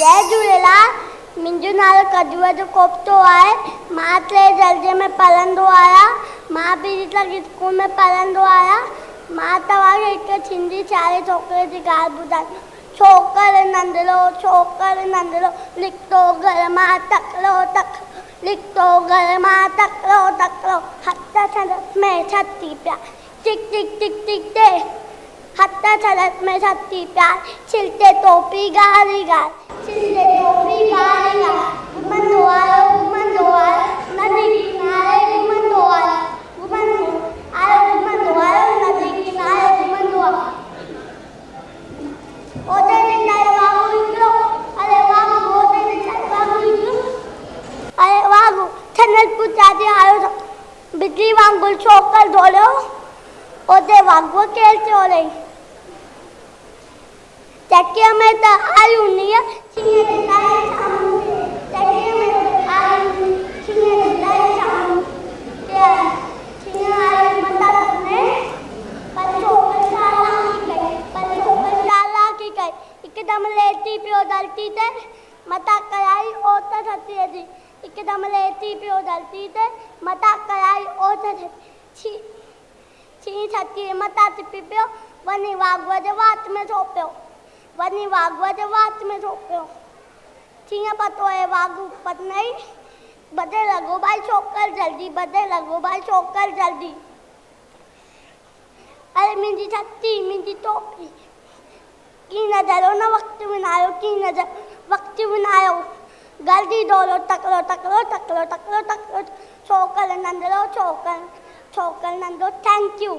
जय झूलेलाल। मुंहिंजो नालो कदुआ जो कोफ्तो आहे। मां 3 दर्जे में पढ़ंदो आहियां। मां बि स्कूल में पढ़ंदो आहियां। मां तव्हांखे हिकु सिंधी चारे छोकिरे जी ॻाल्हि ॿुधायां। छोकिरो नंढड़ो निकितो घर मां तकिड़ो निकितो घर मां तकिड़ो हथ छॾत में छती पिया टिक टिक टिक टिक ते हथ छॾत में छती पिया छिलते टोपी गारी छिलते टोपी गारी घुमंदो आयो नदी किनारे घुमंदो आयो नदी किनारे घुमंदो आयो। ओदे निकाय वागु हिकिड़ो अरे वागु छनल पुचाते आयो बिजली वांगुरु छोकर दौड़ियो। ओदे वागुअ केरु चोरई चकीअ में त आई हूंदी चकीअ में हिकदमि लेटी पियो धरती ते मथां कराई ओत छतीअ जी हिकदमि लेटी पियो धरती ते मथां कराई ओत छी छतीअ मथां टिपी पियो वञी वागुअ जे वात में छोपियो कीअं पतो आहे वागु पतनई बधे लॻो भाई छोकर जल्दी अरे मुंहिंजी छती मुंहिंजी टोपी की नज़र न वक़्तु विनायो जल्दी दौड़ो तकिड़ो छोकर नंढड़ो थैंक यू।